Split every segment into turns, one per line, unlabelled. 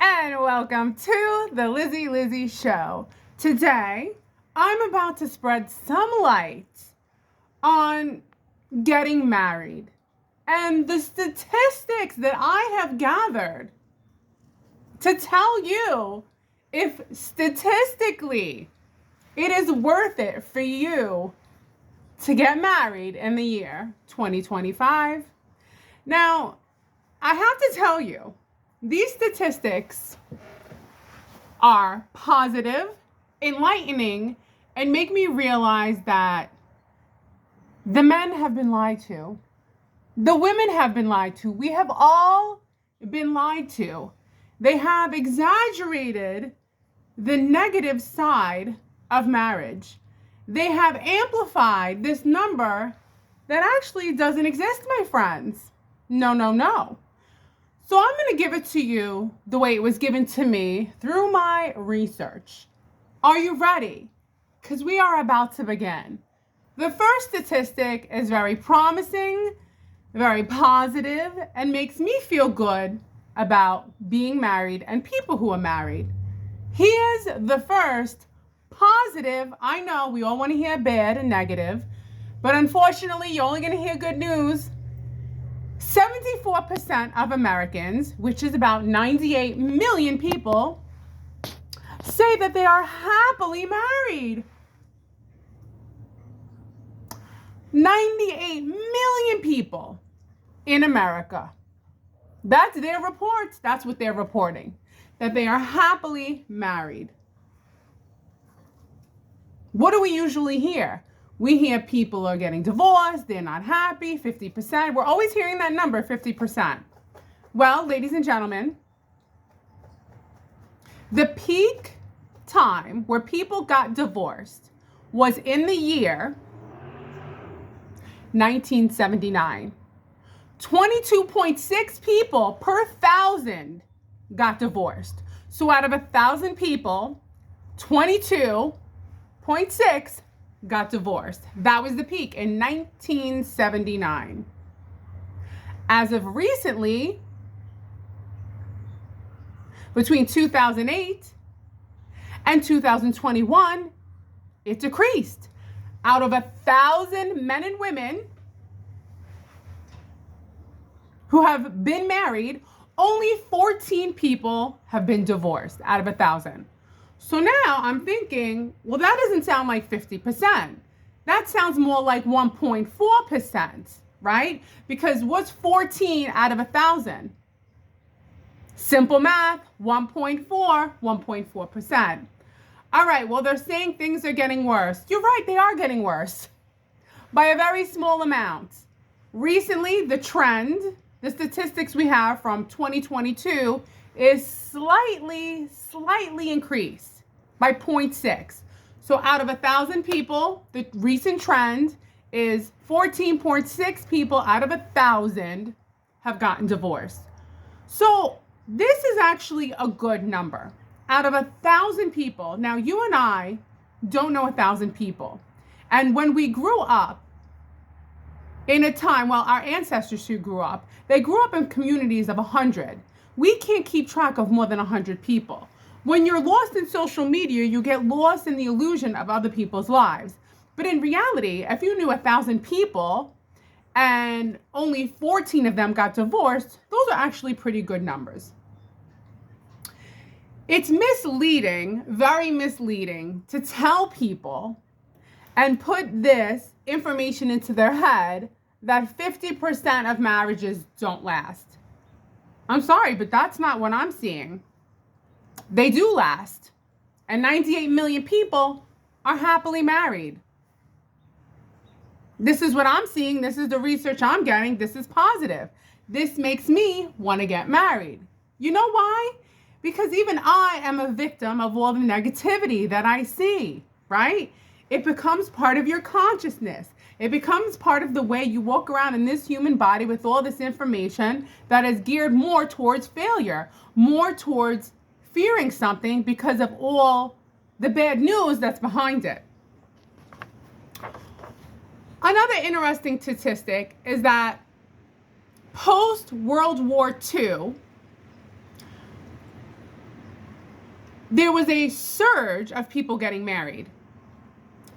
and welcome to the LIZZY Show. Today, I'm about to spread some light on getting married and the statistics that I have gathered to tell you if statistically it is worth it for you to get married in the year 2025. Now, I have to tell you, these statistics are positive, enlightening, and make me realize that the men have been lied to. The women have been lied to. We have all been lied to. They have exaggerated the negative side of marriage. They have amplified this number that actually doesn't exist, my friends. No. So I'm going to give it to you the way it was given to me through my research. Are you ready? Because we are about to begin. The first statistic is very promising, very positive, and makes me feel good about being married and people who are married. Here's the first positive. I know we all want to hear bad and negative, but unfortunately, you're only going to hear good news. 74% of Americans, which is about 98 million people, say that they are happily married. 98 million people in America. That's their reports. That's what they're reporting, that they are happily married. What do we usually hear? We hear people are getting divorced, they're not happy, 50%. We're always hearing that number, 50%. Well, ladies and gentlemen, the peak time where people got divorced was in the year 1979. 22.6 people per 1,000 got divorced. So out of 1,000 people, 22.6 got divorced. That was the peak in 1979. As of recently, between 2008 and 2021, it decreased. Out of 1,000 men and women who have been married, only 14 people have been divorced out of 1,000. So now I'm thinking, well, that doesn't sound like 50%. That sounds more like 1.4%, right? Because what's 14 out of 1,000? Simple math, 1.4%. All right, well, they're saying things are getting worse. You're right, they are getting worse by a very small amount. Recently, the trend, the statistics we have from 2022 is slightly increased by 0.6. So out of 1,000 people, the recent trend is 14.6 people out of 1,000 have gotten divorced. So this is actually a good number. Out of 1,000 people, now you and I don't know 1,000 people. And when we grew up, in a time, well, our ancestors who grew up, they grew up in communities of 100. We can't keep track of more than 100 people. When you're lost in social media, you get lost in the illusion of other people's lives. But in reality, if you knew 1,000 people and only 14 of them got divorced, those are actually pretty good numbers. It's misleading, very misleading, to tell people and put this information into their head that 50% of marriages don't last. I'm sorry, but that's not what I'm seeing. They do last. And 98 million people are happily married. This is what I'm seeing. This is the research I'm getting. This is positive. This makes me want to get married. You know why? Because even I am a victim of all the negativity that I see, right? It becomes part of your consciousness. It becomes part of the way you walk around in this human body with all this information that is geared more towards failure, more towards fearing something because of all the bad news that's behind it. Another interesting statistic is that post-World War II, there was a surge of people getting married.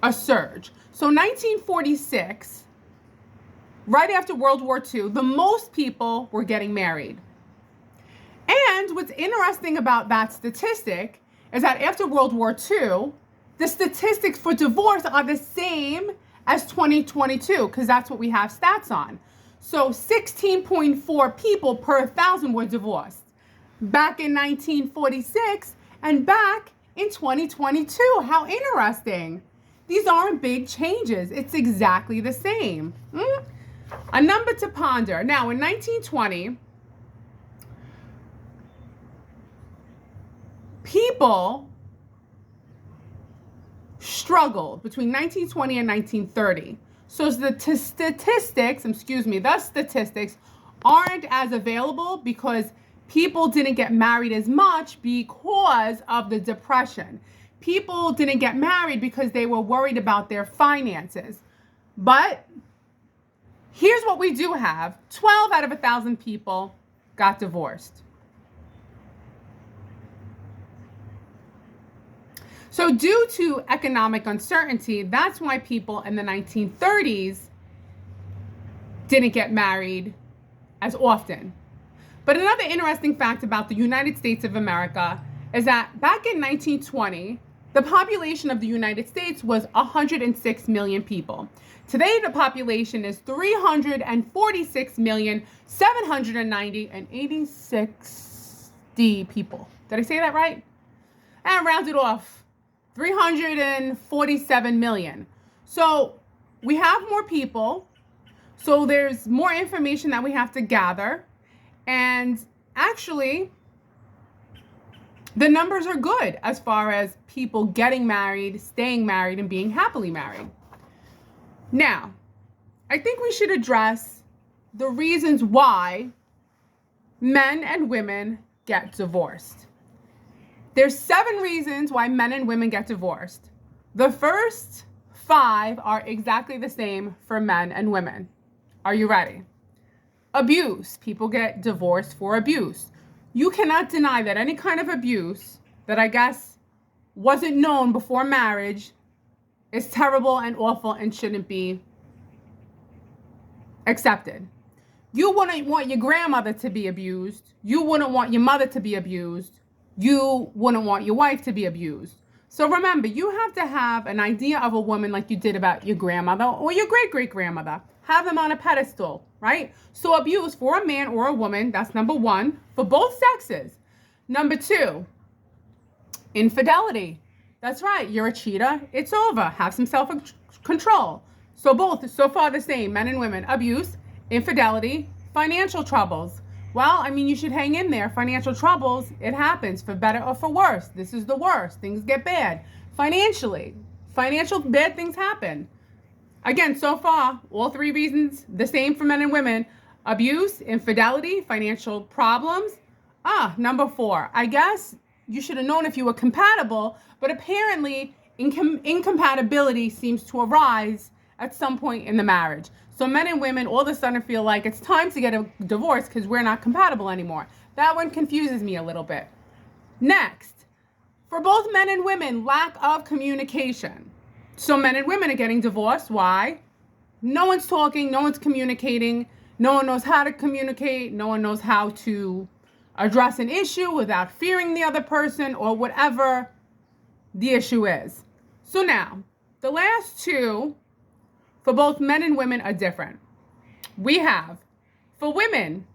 A surge. So 1946, right after World War II, the most people were getting married. And what's interesting about that statistic is that after World War II, the statistics for divorce are the same as 2022, because that's what we have stats on. So 16.4 people per 1,000 were divorced back in 1946 and back in 2022. How interesting. These aren't big changes. It's exactly the same. A number to ponder. Now, in 1920, people struggled between 1920 and 1930. So the statistics aren't as available because people didn't get married as much because of the Depression. People didn't get married because they were worried about their finances. But here's what we do have. 12 out of 1,000 people got divorced. So due to economic uncertainty, that's why people in the 1930s didn't get married as often. But another interesting fact about the United States of America is that back in 1920, the population of the United States was 106 million people. Today, the population is 346,790,086 people. Did I say that right? And round it off. 347 million. So we have more people. So there's more information that we have to gather. And actually, the numbers are good as far as people getting married, staying married, and being happily married. Now, I think we should address the reasons why men and women get divorced. There's 7 reasons why men and women get divorced. The first 5 are exactly the same for men and women. Are you ready? Abuse. People get divorced for abuse. You cannot deny that any kind of abuse that I guess wasn't known before marriage is terrible and awful and shouldn't be accepted. You wouldn't want your grandmother to be abused. You wouldn't want your mother to be abused. You wouldn't want your wife to be abused. So remember, you have to have an idea of a woman like you did about your grandmother or your great-great-grandmother. Have them on a pedestal, right? So abuse for a man or a woman, that's number 1, for both sexes. Number 2, infidelity. That's right, you're a cheater, it's over. Have some self-control. So both, so far the same, men and women. Abuse, infidelity, financial troubles. Well, I mean, you should hang in there. Financial troubles, it happens for better or for worse. This is the worst. Things get bad. Financially, financial bad things happen. Again, so far, all 3 reasons, the same for men and women. Abuse, infidelity, financial problems. Number 4, I guess you should have known if you were compatible, but apparently incompatibility seems to arise at some point in the marriage. So men and women all of a sudden feel like it's time to get a divorce because we're not compatible anymore. That one confuses me a little bit. Next, for both men and women, lack of communication. So men and women are getting divorced. Why? No one's talking, no one's communicating, no one knows how to communicate, no one knows how to address an issue without fearing the other person or whatever the issue is. So now, the last 2 for both men and women are different. We have, for women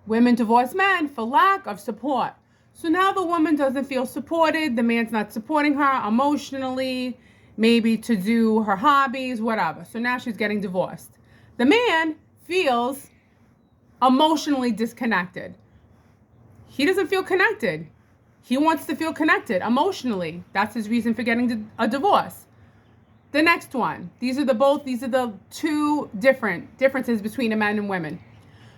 divorce men for lack of support. So now the woman doesn't feel supported, the man's not supporting her emotionally, maybe to do her hobbies, whatever. So now she's getting divorced. The man feels emotionally disconnected. He doesn't feel connected. He wants to feel connected emotionally. That's his reason for getting a divorce. The next one, these are the 2 differences between a man and women.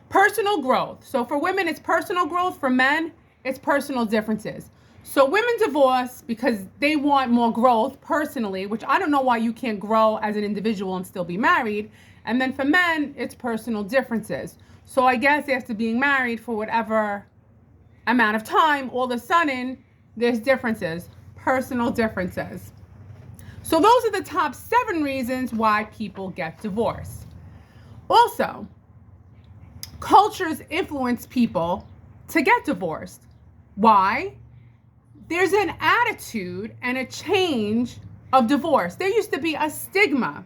Personal growth. So for women, it's personal growth. For men, it's personal differences. So women divorce because they want more growth personally, which I don't know why you can't grow as an individual and still be married. And then for men, it's personal differences. So I guess after being married for whatever amount of time, all of a sudden, there's differences, personal differences. So those are the top 7 reasons why people get divorced. Also, cultures influence people to get divorced. Why? There's an attitude and a change of divorce. There used to be a stigma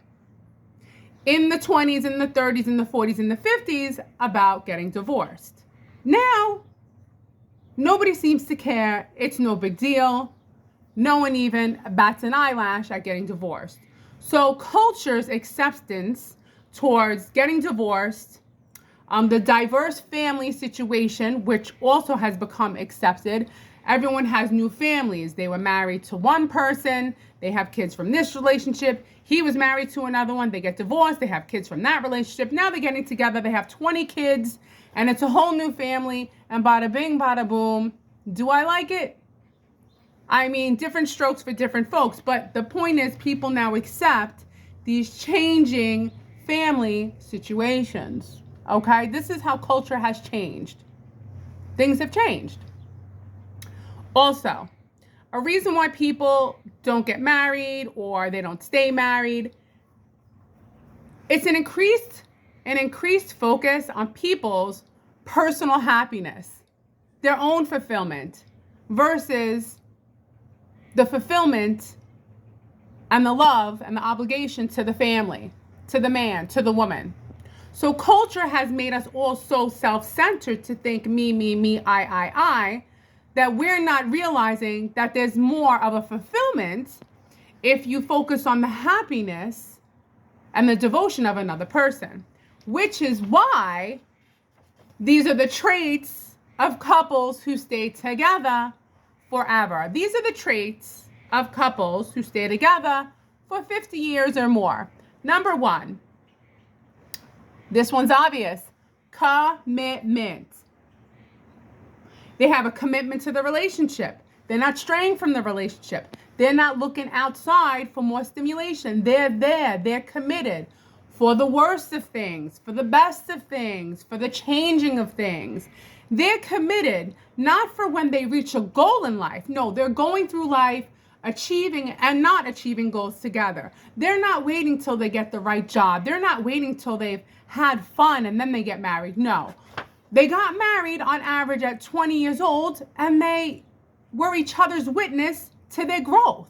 in the 20s and the 30s and the 40s and the 50s about getting divorced. Now, nobody seems to care. It's no big deal. No one even bats an eyelash at getting divorced. So culture's acceptance towards getting divorced, the diverse family situation, which also has become accepted. Everyone has new families. They were married to one person. They have kids from this relationship. He was married to another one. They get divorced. They have kids from that relationship. Now they're getting together. They have 20 kids, and it's a whole new family. And bada bing, bada boom. Do I like it? I mean, different strokes for different folks. But the point is, people now accept these changing family situations. Okay? This is how culture has changed. Things have changed. Also, a reason why people don't get married or they don't stay married, it's an increased focus on people's personal happiness, their own fulfillment, versus the fulfillment and the love and the obligation to the family, to the man, to the woman. So culture has made us all so self-centered to think me, I, that we're not realizing that there's more of a fulfillment if you focus on the happiness and the devotion of another person, which is why these are the traits of couples who stay together forever. These are the traits of couples who stay together for 50 years or more. Number 1, this one's obvious, commitment. They have a commitment to the relationship. They're not straying from the relationship. They're not looking outside for more stimulation. They're there. They're committed for the worst of things, for the best of things, for the changing of things. They're committed not for when they reach a goal in life. No, they're going through life achieving and not achieving goals together. They're not waiting till they get the right job. They're not waiting till they've had fun and then they get married. No. They got married on average at 20 years old, and they were each other's witness to their growth,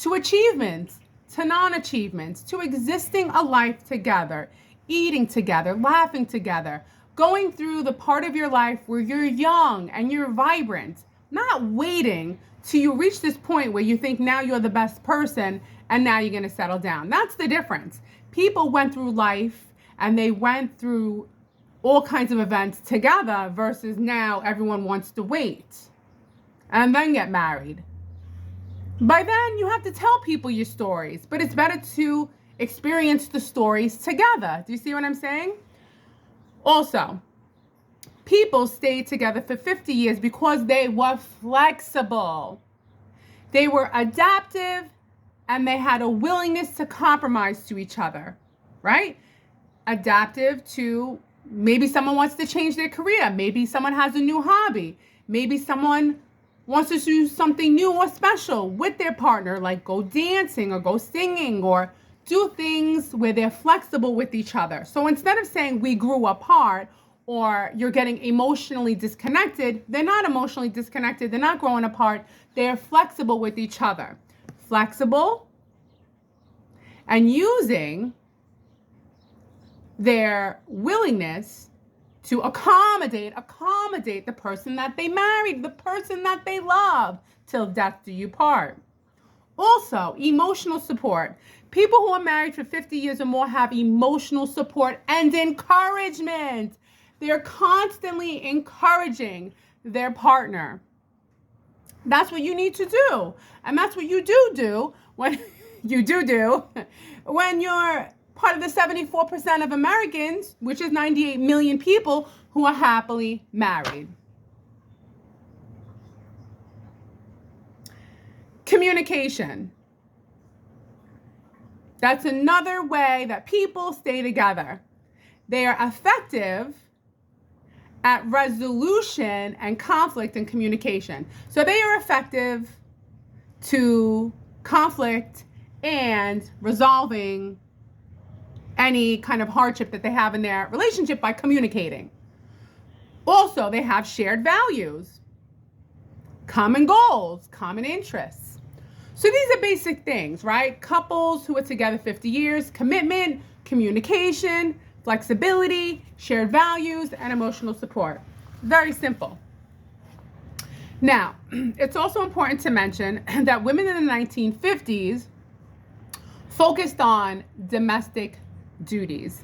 to achievements, to non-achievements, to existing a life together, eating together, laughing together, going through the part of your life where you're young and you're vibrant, not waiting till you reach this point where you think now you're the best person and now you're going to settle down. That's the difference. People went through life and they went through all kinds of events together versus now everyone wants to wait and then get married. By then, you have to tell people your stories, but it's better to experience the stories together. Do you see what I'm saying? Also, people stayed together for 50 years because they were flexible. They were adaptive and they had a willingness to compromise to each other, right? Adaptive to maybe someone wants to change their career. Maybe someone has a new hobby. Maybe someone wants to do something new or special with their partner, like go dancing or go singing or do things where they're flexible with each other. So instead of saying we grew apart or you're getting emotionally disconnected, they're not emotionally disconnected. They're not growing apart. They're flexible with each other. Flexible and using their willingness to accommodate the person that they married, the person that they love, till death do you part. Also, emotional support. People who are married for 50 years or more have emotional support and encouragement. They're constantly encouraging their partner. That's what you need to do. And that's what you do when when you're part of the 74% of Americans, which is 98 million people, who are happily married. Communication. That's another way that people stay together. They are effective at resolution and conflict and communication. So they are effective to conflict and resolving any kind of hardship that they have in their relationship by communicating. Also, they have shared values, common goals, common interests. So these are basic things, right? Couples who are together 50 years, commitment, communication, flexibility, shared values, and emotional support. Very simple. Now, it's also important to mention that women in the 1950s focused on domestic duties,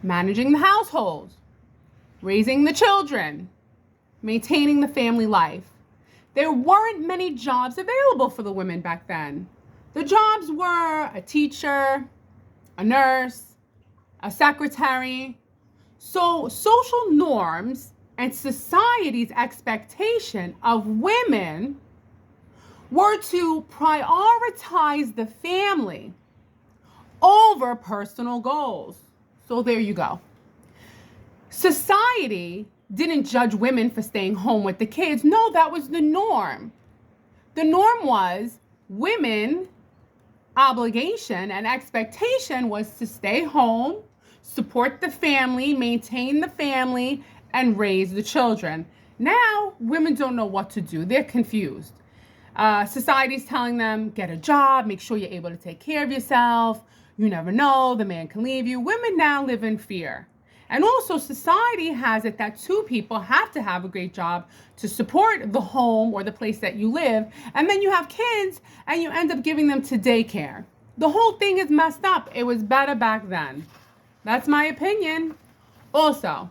managing the household, raising the children, maintaining the family life. There weren't many jobs available for the women back then. The jobs were a teacher, a nurse, a secretary. So social norms and society's expectation of women were to prioritize the family over personal goals. So there you go. Society didn't judge women for staying home with the kids. No, that was the norm. The norm was women obligation and expectation was to stay home, support the family, maintain the family, and raise the children. Now, women don't know what to do. They're confused. Society's telling them, get a job, make sure you're able to take care of yourself. You never know, the man can leave you. Women now live in fear. And also society has it that two people have to have a great job to support the home or the place that you live. And then you have kids and you end up giving them to daycare. The whole thing is messed up. It was better back then. That's my opinion. Also,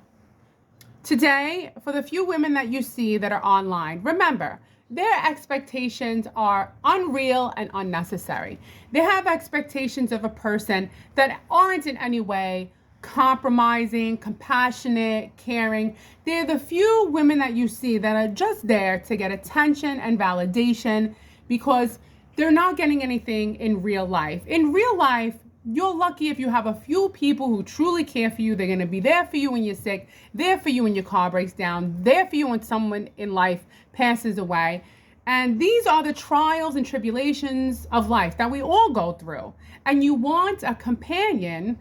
today, for the few women that you see that are online, remember, their expectations are unreal and unnecessary. They have expectations of a person that aren't in any way compromising, compassionate, caring. They're the few women that you see that are just there to get attention and validation because they're not getting anything in real life. In real life, you're lucky if you have a few people who truly care for you. They're going to be there for you when you're sick, there for you when your car breaks down, there for you when someone in life passes away. And these are the trials and tribulations of life that we all go through. And you want a companion,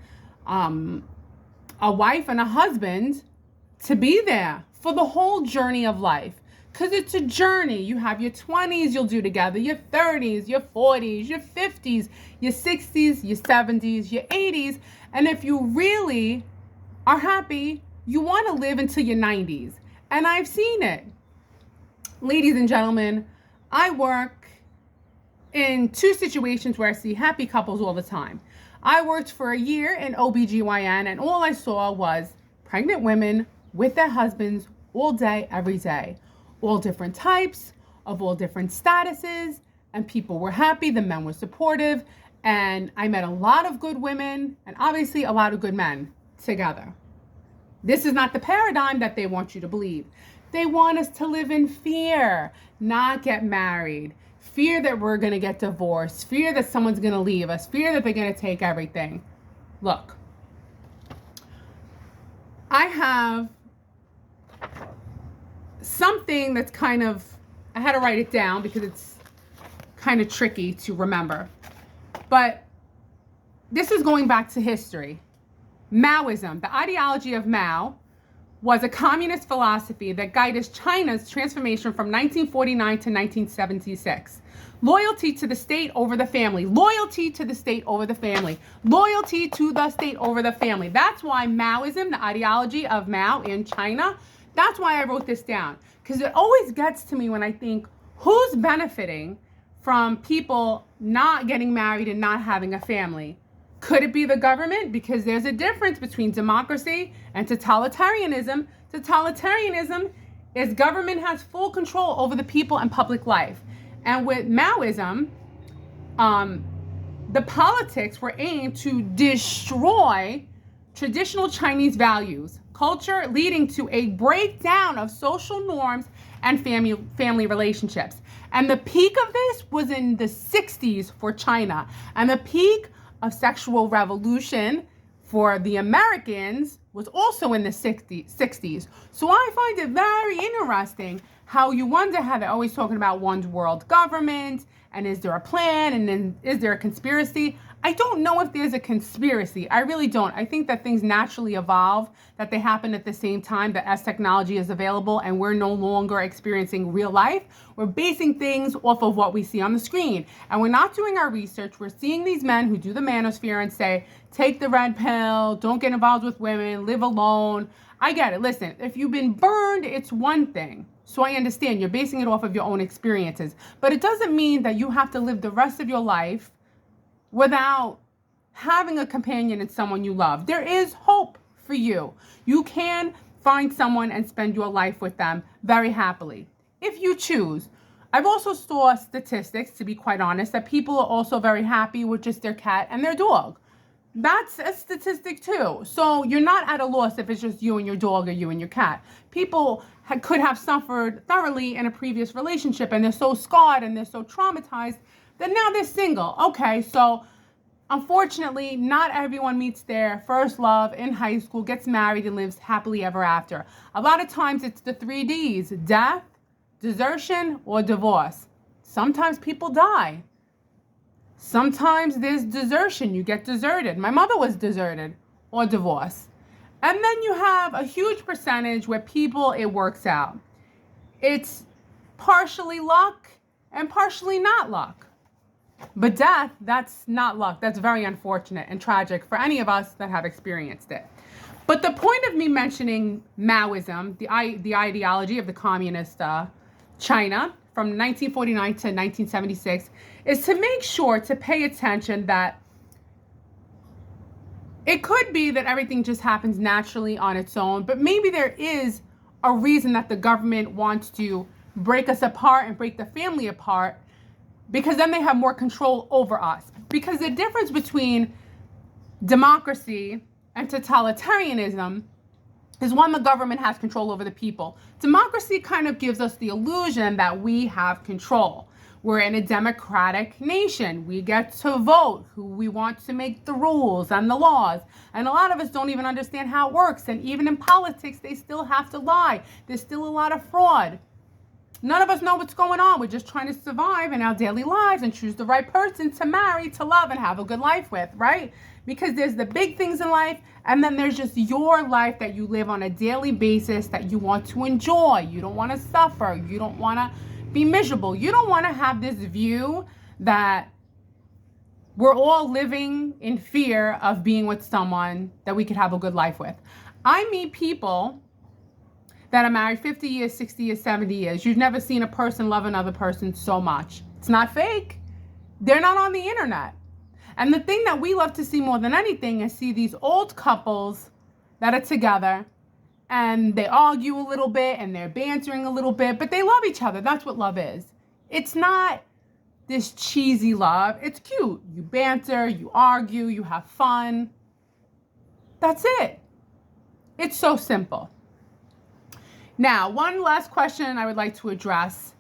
a wife and a husband to be there for the whole journey of life. Because it's a journey. You have your 20s you'll do together, your 30s, your 40s, your 50s, your 60s, your 70s, your 80s. And if you really are happy, you want to live until your 90s. And I've seen it. Ladies and gentlemen, I work in two situations where I see happy couples all the time. I worked for a year in OBGYN, and all I saw was pregnant women with their husbands all day, every day. All different types, of all different statuses, and people were happy, the men were supportive, and I met a lot of good women, and obviously a lot of good men together. This is not the paradigm that they want you to believe. They want us to live in fear, not get married, fear that we're going to get divorced, fear that someone's going to leave us, fear that they're going to take everything. Look, I have something that's kind of, I had to write it down because it's kind of tricky to remember. But this is going back to history. Maoism, the ideology of Mao, was a communist philosophy that guided China's transformation from 1949 to 1976. Loyalty to the state over the family. Loyalty to the state over the family. Loyalty to the state over the family. That's why Maoism, the ideology of Mao in China, that's why I wrote this down. Because it always gets to me when I think, who's benefiting from people not getting married and not having a family? Could it be the government? Because there's a difference between democracy and totalitarianism. Totalitarianism is government has full control over the people and public life. And with Maoism, the politics were aimed to destroy traditional Chinese values, culture, leading to a breakdown of social norms and family relationships. And the peak of this was in the 60s for China. And the peak of sexual revolution for the Americans was also in the 60s. So I find it very interesting how you wonder how they're always talking about one world government, and is there a plan, and then is there a conspiracy? I don't know if there's a conspiracy. I really don't. I think that things naturally evolve, that they happen at the same time, that as technology is available and we're no longer experiencing real life, we're basing things off of what we see on the screen. And we're not doing our research. We're seeing these men who do the manosphere and say, take the red pill, don't get involved with women, live alone. I get it. Listen, if you've been burned, it's one thing. So I understand you're basing it off of your own experiences. But it doesn't mean that you have to live the rest of your life without having a companion and someone you love. There is hope for you. You can find someone and spend your life with them very happily, if you choose. I've also saw statistics, to be quite honest, that people are also very happy with just their cat and their dog. That's a statistic too. So you're not at a loss if it's just you and your dog or you and your cat. People could have suffered thoroughly in a previous relationship, and they're so scarred and they're so traumatized that now they're single. Okay, so unfortunately, not everyone meets their first love in high school, gets married, and lives happily ever after. A lot of times it's the 3 Ds: death, desertion, or divorce. Sometimes people die. Sometimes there's desertion. You get deserted. My mother was deserted, or divorced. And then you have a huge percentage where people, it works out. It's partially luck and partially not luck. But death, that's not luck. That's very unfortunate and tragic for any of us that have experienced it. But the point of me mentioning Maoism, the ideology of the communist China from 1949 to 1976, is to make sure to pay attention that it could be that everything just happens naturally on its own, but maybe there is a reason that the government wants to break us apart and break the family apart, because then they have more control over us. Because the difference between democracy and totalitarianism is, one, the government has control over the people. Democracy kind of gives us the illusion that we have control. We're in a democratic nation. We get to vote who we want to make the rules and the laws. And a lot of us don't even understand how it works. And even in politics, they still have to lie. There's still a lot of fraud. None of us know what's going on. We're just trying to survive in our daily lives and choose the right person to marry, to love, and have a good life with, right? Because there's the big things in life, and then there's just your life that you live on a daily basis that you want to enjoy. You don't want to suffer. You don't want to be miserable. You don't want to have this view that we're all living in fear of being with someone that we could have a good life with. I meet people that are married 50 years, 60 years, 70 years. You've never seen a person love another person so much. It's not fake. They're not on the internet. And the thing that we love to see more than anything is see these old couples that are together and they argue a little bit and they're bantering a little bit, but they love each other. That's what love is. It's not this cheesy love. It's cute. You banter, you argue, you have fun. That's it. It's so simple. Now, one last question I would like to address,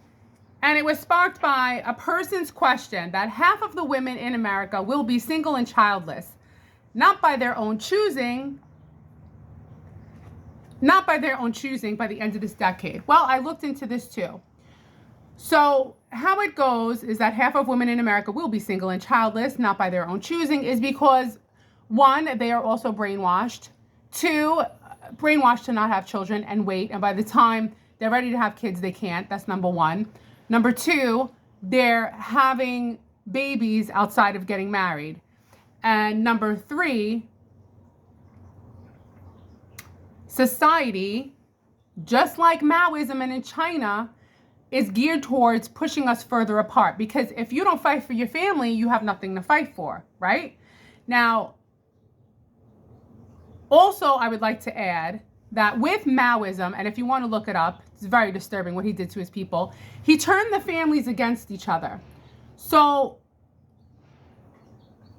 and it was sparked by a person's question that half of the women in America will be single and childless, not by their own choosing, by the end of this decade. Well, I looked into this too. So how it goes is that half of women in America will be single and childless, not by their own choosing, is because, one, they are also brainwashed. Two, brainwashed to not have children and wait, and by the time they're ready to have kids, they can't. That's number one. Number two, they're having babies outside of getting married. And number three, society, just like Maoism and in China, is geared towards pushing us further apart. Because if you don't fight for your family, you have nothing to fight for, right? Now, also, I would like to add that with Maoism, and if you want to look it up, it's very disturbing what he did to his people. He turned the families against each other. So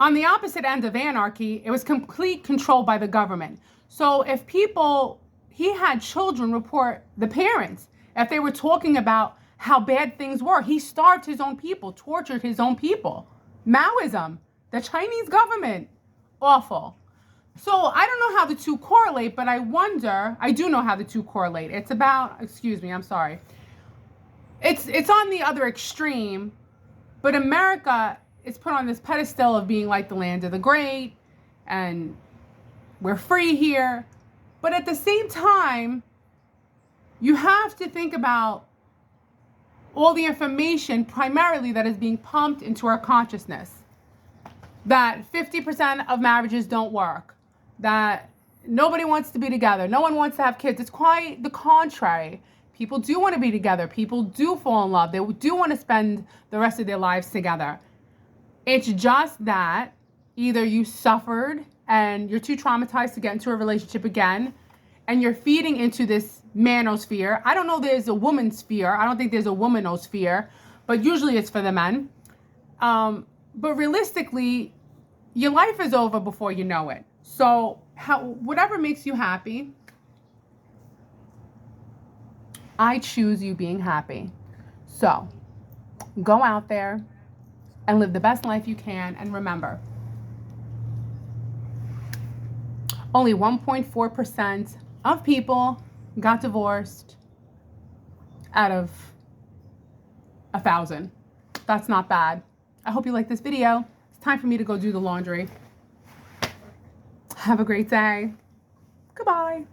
on the opposite end of anarchy, it was complete control by the government. So if he had children report the parents, if they were talking about how bad things were, he starved his own people, tortured his own people. Maoism, the Chinese government, awful. So I don't know how the two correlate, but I do know how the two correlate. It's about, excuse me, I'm sorry. It's on the other extreme, but America is put on this pedestal of being like the land of the great, and we're free here. But at the same time, you have to think about all the information primarily that is being pumped into our consciousness. That 50% of marriages don't work. That nobody wants to be together. No one wants to have kids. It's quite the contrary. People do want to be together. People do fall in love. They do want to spend the rest of their lives together. It's just that either you suffered and you're too traumatized to get into a relationship again, and you're feeding into this manosphere. I don't know there's a woman's sphere. I don't think there's a womanosphere, but usually it's for the men. But realistically, your life is over before you know it. So whatever makes you happy, I choose you being happy. So go out there and live the best life you can. And remember, only 1.4% of people got divorced out of 1,000. That's not bad. I hope you like this video. It's time for me to go do the laundry. Have a great day. Goodbye.